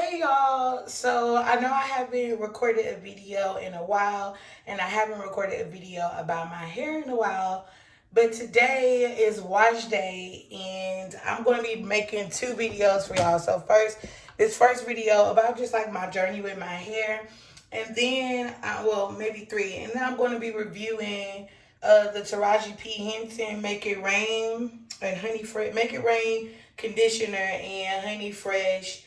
Hey y'all, so I know I haven't recorded a video in a while, and I haven't recorded a video about my hair in a while, but today is wash day and I'm going to be making two videos for y'all. So this first video about just like my journey with my hair, and then well, maybe three, and then I'm going to be reviewing the Taraji P Henson Make It Rain and Make It Rain conditioner and Honey Fresh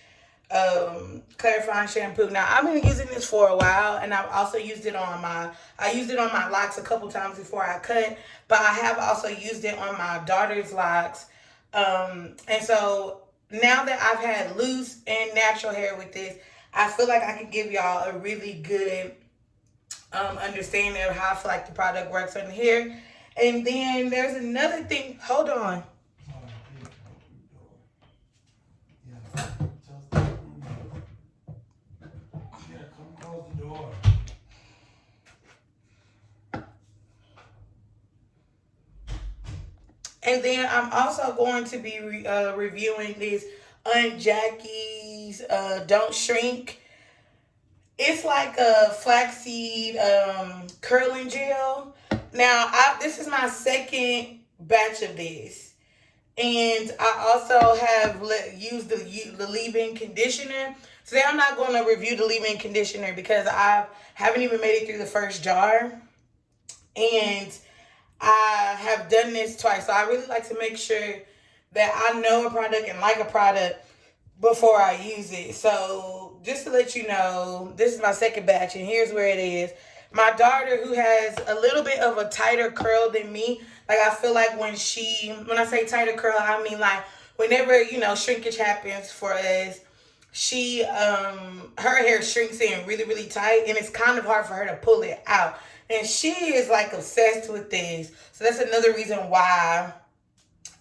clarifying shampoo. Now I've been using this for a while, and I've also used it on my locks a couple times before I cut, but I have also used it on my daughter's locks. And so now that I've had loose and natural hair with this, I feel like I can give y'all a really good understanding of how I feel like the product works on the hair. And then there's another thing. Hold on. And then I'm also going to be reviewing this Aunt Jackie's Don't Shrink. It's like a flaxseed curling gel. Now, this is my second batch of this. And I also have used the leave-in conditioner. Today I'm not going to review the leave-in conditioner because I haven't even made it through the first jar. And I have done this twice. So I really like to make sure that I know a product and like a product before I use it. So just to let you know, this is my second batch and here's where it is. My daughter, who has a little bit of a tighter curl than me, like I feel like when I say tighter curl, I mean like whenever, shrinkage happens for us, her hair shrinks in really, really tight and it's kind of hard for her to pull it out. And she is like obsessed with this. So that's another reason why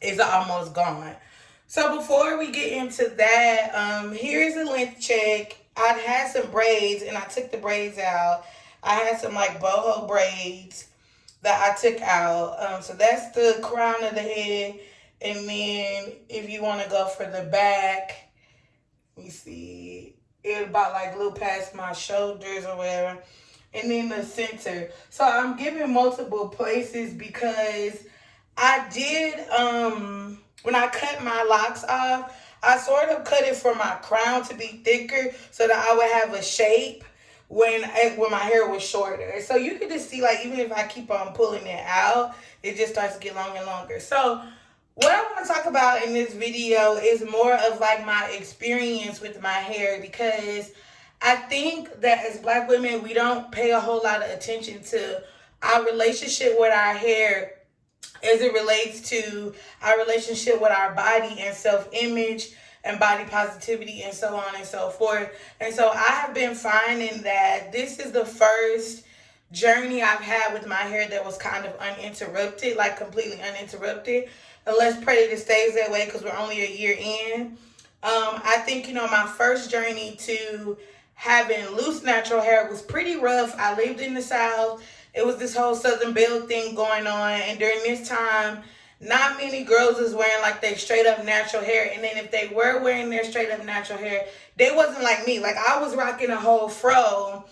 it's almost gone. So before we get into that, here's a length check. I had some braids and I took the braids out. I had some like boho braids that I took out. So that's the crown of the head. And then if you want to go for the back, let me see. It's about like a little past my shoulders or whatever. And then the center. So I'm giving multiple places because I did, when I cut my locks off, I sort of cut it for my crown to be thicker so that I would have a shape when my hair was shorter. So you can just see, like, even if I keep on pulling it out, it just starts to get longer and longer. So what I want to talk about in this video is more of like my experience with my hair, because I think that as Black women, we don't pay a whole lot of attention to our relationship with our hair as it relates to our relationship with our body and self-image and body positivity and so on and so forth. And so I have been finding that this is the first journey I've had with my hair that was kind of uninterrupted, like completely uninterrupted. And let's pray that it stays that way because we're only a year in. I think, my first journey to having loose natural hair was pretty rough. I lived in the South. It was this whole Southern Belle thing going on. And during this time, not many girls was wearing like they straight up natural hair. And then if they were wearing their straight up natural hair, they wasn't like me. Like I was rocking a whole fro.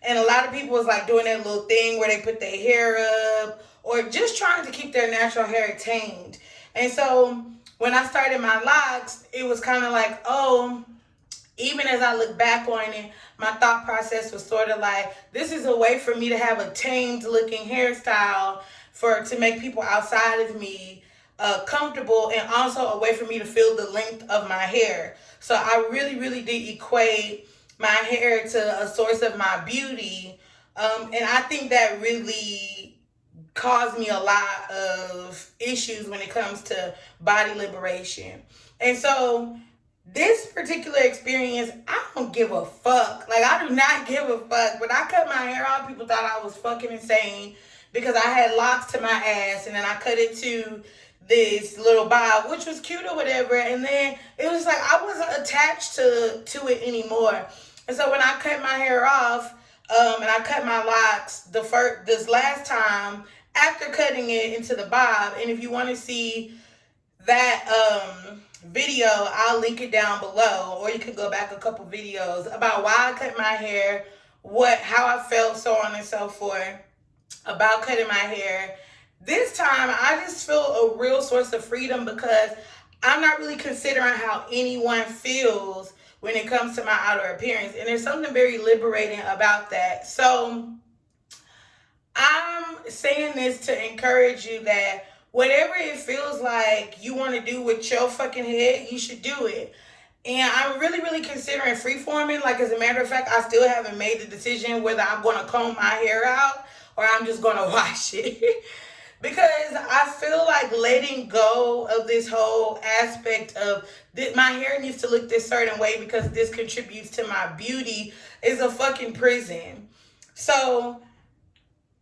And a lot of people was like doing that little thing where they put their hair up or just trying to keep their natural hair tamed. And so when I started my locks, it was kind of like, oh, even as I look back on it, my thought process was sort of like, this is a way for me to have a tamed looking hairstyle to make people outside of me comfortable, and also a way for me to feel the length of my hair. So I really, really did equate my hair to a source of my beauty. And I think that really caused me a lot of issues when it comes to body liberation. And so this particular experience, I don't give a fuck. Like, I do not give a fuck. When I cut my hair off, people thought I was fucking insane because I had locks to my ass and then I cut it to this little bob, which was cute or whatever. And then it was like I wasn't attached to it anymore. And so when I cut my hair off, and I cut my locks this last time after cutting it into the bob, and if you want to see that video, I'll link it down below, or you can go back a couple videos about why I cut my hair, how I felt, so on and so forth, about cutting my hair. This time, I just feel a real source of freedom because I'm not really considering how anyone feels when it comes to my outer appearance. And there's something very liberating about that. So I'm saying this to encourage you that whatever it feels like you want to do with your fucking head, you should do it. And I'm really, really considering freeforming. Like, as a matter of fact, I still haven't made the decision whether I'm going to comb my hair out or I'm just going to wash it. Because I feel like letting go of this whole aspect of my hair needs to look this certain way because this contributes to my beauty is a fucking prison. So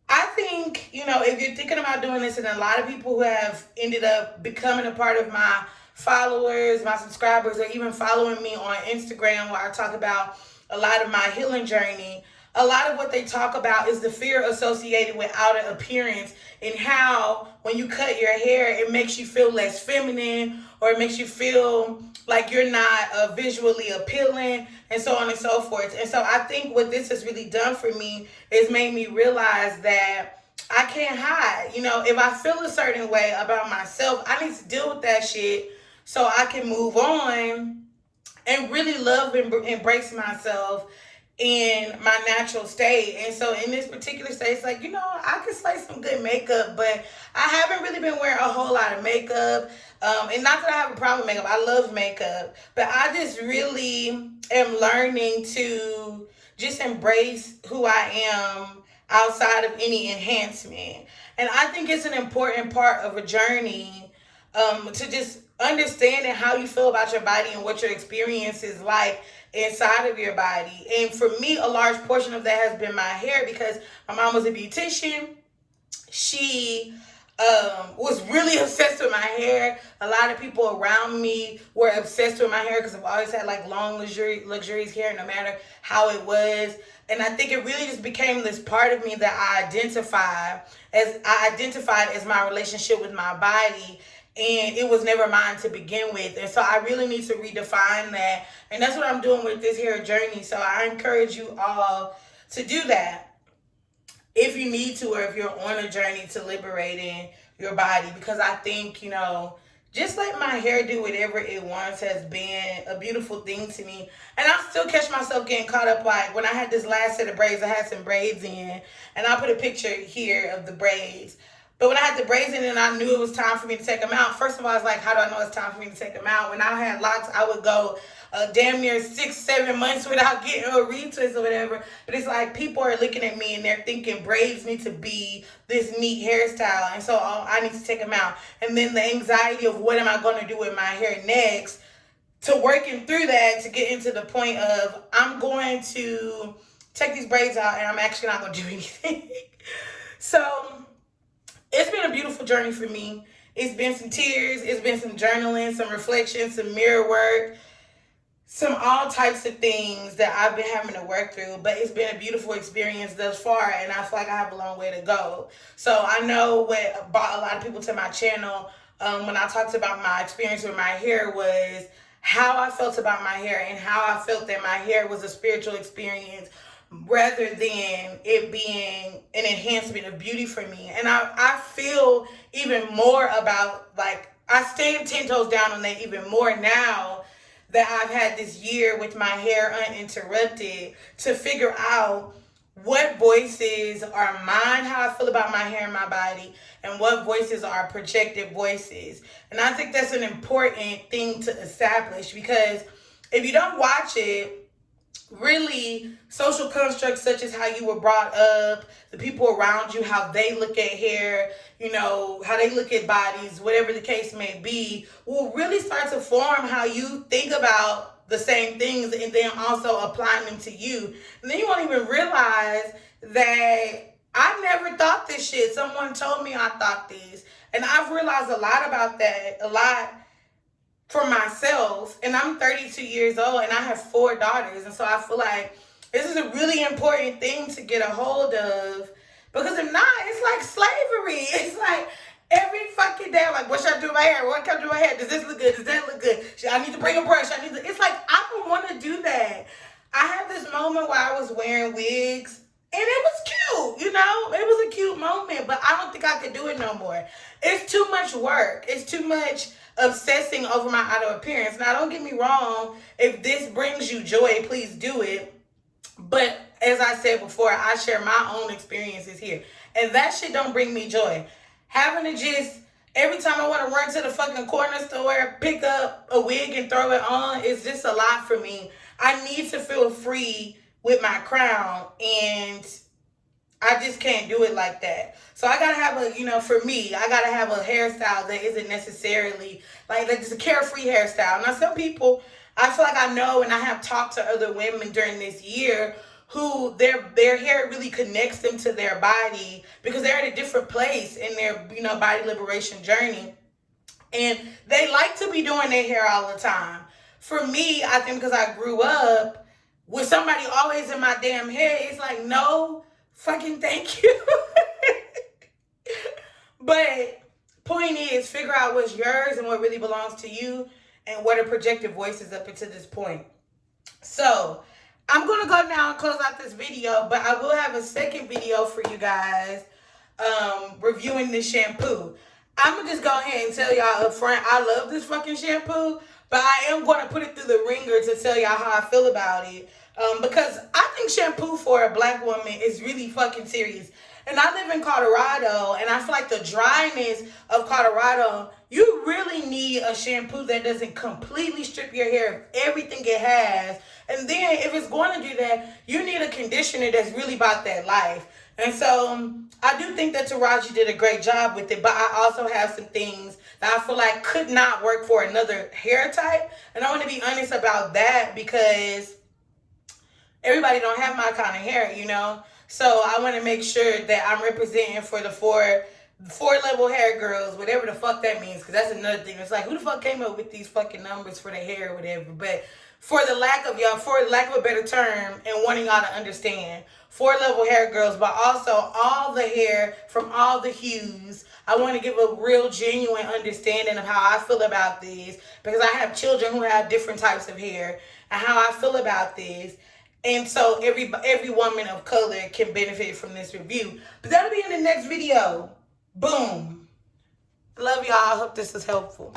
I think, if you're thinking about doing this, and a lot of people who have ended up becoming a part of my followers, my subscribers, or even following me on Instagram where I talk about a lot of my healing journey, a lot of what they talk about is the fear associated with outer appearance and how when you cut your hair, it makes you feel less feminine or it makes you feel like you're not visually appealing and so on and so forth. And so I think what this has really done for me is made me realize that I can't hide. If I feel a certain way about myself, I need to deal with that shit so I can move on and really love and embrace myself in my natural state. And so in this particular state, it's like, I can slay some good makeup, but I haven't really been wearing a whole lot of makeup. And not that I have a problem with makeup, I love makeup, but I just really am learning to just embrace who I am outside of any enhancement. And I think it's an important part of a journey to just understanding how you feel about your body and what your experience is like inside of your body. And for me, a large portion of that has been my hair because my mom was a beautician. She was really obsessed with my hair. A lot of people around me were obsessed with my hair because I've always had like long, luxurious hair no matter how it was. And I think it really just became this part of me that I identified as my relationship with my body. And it was never mine to begin with. And so I really need to redefine that. And that's what I'm doing with this hair journey. So I encourage you all to do that if you need to, or if you're on a journey to liberating your body. Because I think, just let my hair do whatever it wants has been a beautiful thing to me. And I still catch myself getting caught up. Like when I had this last set of braids, I had some braids in. And I'll put a picture here of the braids. But when I had the braids in and I knew it was time for me to take them out, first of all, I was like, how do I know it's time for me to take them out? When I had locks, I would go damn near 6-7 months without getting a retwist or whatever. But it's like people are looking at me and they're thinking braids need to be this neat hairstyle. And so I need to take them out. And then the anxiety of what am I going to do with my hair next, to working through that to get into the point of I'm going to take these braids out and I'm actually not going to do anything. So it's been a beautiful journey for me. It's been some tears. It's been some journaling, some reflection, some mirror work, some all types of things that I've been having to work through. But it's been a beautiful experience thus far, and I feel like I have a long way to go. So I know what brought a lot of people to my channel when I talked about my experience with my hair was how I felt about my hair and how I felt that my hair was a spiritual experience rather than it being an enhancement of beauty for me. And I feel even more about, like, I stand 10 toes down on that even more now that I've had this year with my hair uninterrupted to figure out what voices are mine, how I feel about my hair and my body, and what voices are projected voices. And I think that's an important thing to establish because if you don't watch it, really, social constructs such as how you were brought up, the people around you, how they look at hair, how they look at bodies, whatever the case may be, will really start to form how you think about the same things and then also applying them to you. And then you won't even realize that I never thought this shit. Someone told me I thought this. And I've realized a lot about that, a lot for myself. And I'm 32 years old and I have 4 daughters. And so I feel like this is a really important thing to get a hold of, because if not, it's like slavery. It's like Every fucking day, I'm like, what should I do with my hair? What can I do with my hair? Does this look good? Does that look good? I need to bring a brush. It's like, I don't want to do that. I had this moment where I was wearing wigs, and it was cute, you know? It was a cute moment, but I don't think I could do it no more. It's too much work. It's too much obsessing over my outer appearance. Now, don't get me wrong. If this brings you joy, please do it. But as I said before, I share my own experiences here. And that shit don't bring me joy. Having to just, every time I want to run to the fucking corner store, pick up a wig and throw it on, it's just a lot for me. I need to feel free with my crown, and I just can't do it like that. So I gotta have a, for me, I gotta have a hairstyle that isn't necessarily like just a carefree hairstyle. Now, some people, I feel like I know, and I have talked to other women during this year who their hair really connects them to their body because they're at a different place in their, body liberation journey. And they like to be doing their hair all the time. For me, I think because I grew up with somebody always in my damn hair, it's like, no, fucking thank you. But point is, figure out what's yours and what really belongs to you and what are projected voices up until this point. So I'm going to go now and close out this video, but I will have a second video for you guys reviewing this shampoo. I'm going to just go ahead and tell y'all up front, I love this fucking shampoo, but I am going to put it through the ringer to tell y'all how I feel about it. Because I think shampoo for a black woman is really fucking serious. And I live in Colorado, and I feel like the dryness of Colorado, you really need a shampoo that doesn't completely strip your hair of everything it has. And then if it's going to do that, you need a conditioner that's really about that life. And so I do think that Taraji did a great job with it, but I also have some things that I feel like could not work for another hair type. And I want to be honest about that because everybody don't have my kind of hair, So I want to make sure that I'm representing for the four level hair girls, whatever the fuck that means, because that's another thing. It's like, who the fuck came up with these fucking numbers for the hair or whatever? But for lack of a better term and wanting y'all to understand, 4 level hair girls, but also all the hair from all the hues. I want to give a real genuine understanding of how I feel about this, because I have children who have different types of hair and how I feel about this. And so every woman of color can benefit from this review. But that'll be in the next video. Boom. Love y'all. I hope this is helpful.